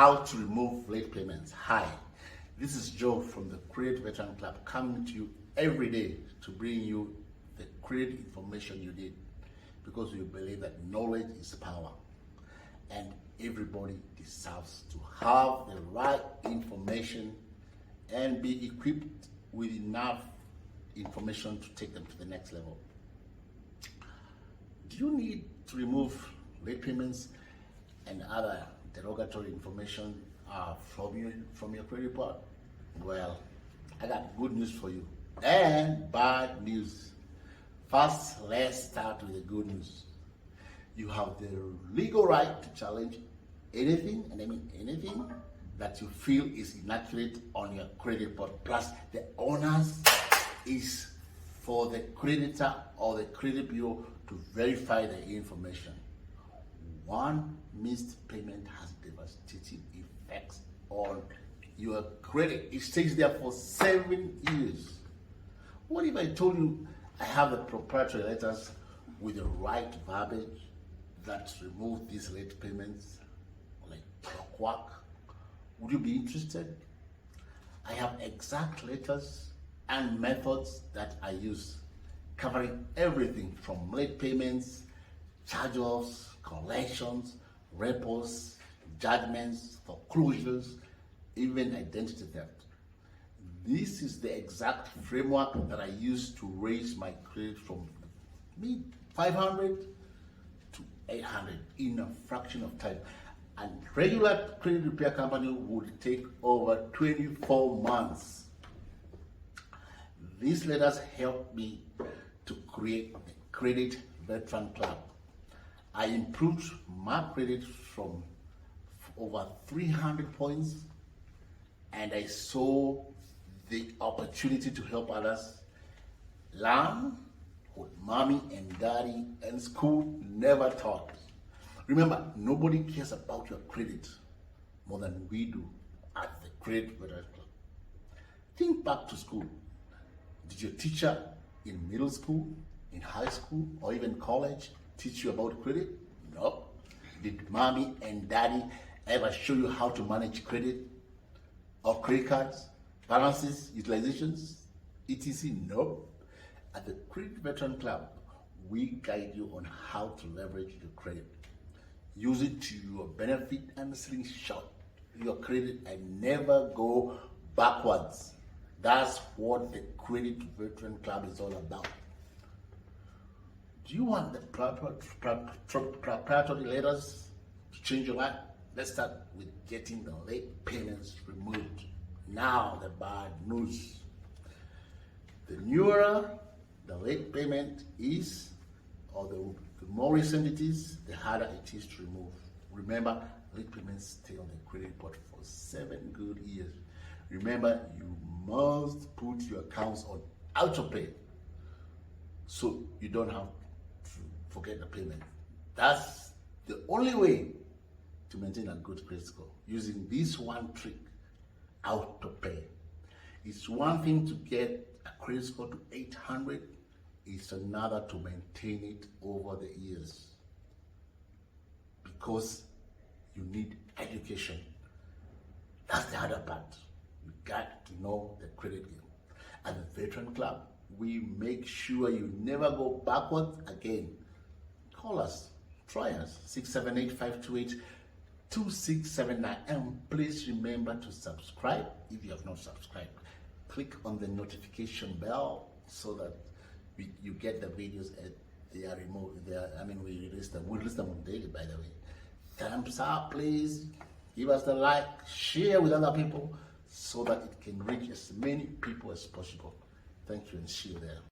how to remove late payments. Hi, this is Joe from the Credit Veteran Club, coming to you every day to bring you the credit information you need, because we believe that knowledge is power and everybody deserves to have the right information and be equipped with enough information to take them to the next level. Do you need to remove late payments and other derogatory information from your credit report? Well, I got good news for you and bad news. First, let's start with the good news. You have the legal right to challenge anything, and I mean anything, that you feel is inaccurate on your credit report. Plus, the onus is for the creditor or the credit bureau to verify the information. One missed payment has devastating effects on your credit. It stays there for 7 years. What if I told you I have the proprietary letters with the right verbiage that remove these late payments like clockwork? Would you be interested? I have exact letters and methods that I use, covering everything from late payments, charge-offs, collections, repos, judgments, foreclosures, even identity theft. This is the exact framework that I use to raise my credit from 500 to 800 in a fraction of time. And regular credit repair company would take over 24 months. These letters helped me to create the Credit Veteran Club. I improved my credit from over 300 points, and I saw the opportunity to help others learn what mommy and daddy and school never taught. Remember, nobody cares about your credit more than we do at the Credit Veteran Club. Think back to school. Did your teacher in middle school, in high school, or even college teach you about credit? No. Did mommy and daddy ever show you how to manage credit or credit cards, balances, utilizations, etc.? No. At the Credit Veteran Club, we guide you on how to leverage your credit. Use it to your benefit and slingshot your credit and never go backwards. That's what the Credit Veteran Club is all about. Do you want the proprietary letters to change your life? Let's start with getting the late payments removed. Now, the bad news. The newer the late payment is, or the more recent it is, the harder it is to remove. Remember, late payments stay on the credit report for 7 good years. Remember, you must put your accounts on autopay so you don't have to forget the payment. That's the only way to maintain a good credit score, using this one trick, autopay. It's one thing to get a credit score to 800, it's another to maintain it over the years, because you need education. That's the harder part. You got to know the credit game. At the Veteran Club, we make sure you never go backwards again. Call us, try us, 678-528-2679, and please remember to subscribe if you have not subscribed. Click on the notification bell so that you get the videos as they are removed. We release them. We release them on daily, by the way. Thumbs up, please. Give us the like, share with other people so that it can reach as many people as possible. Thank you, and see you there.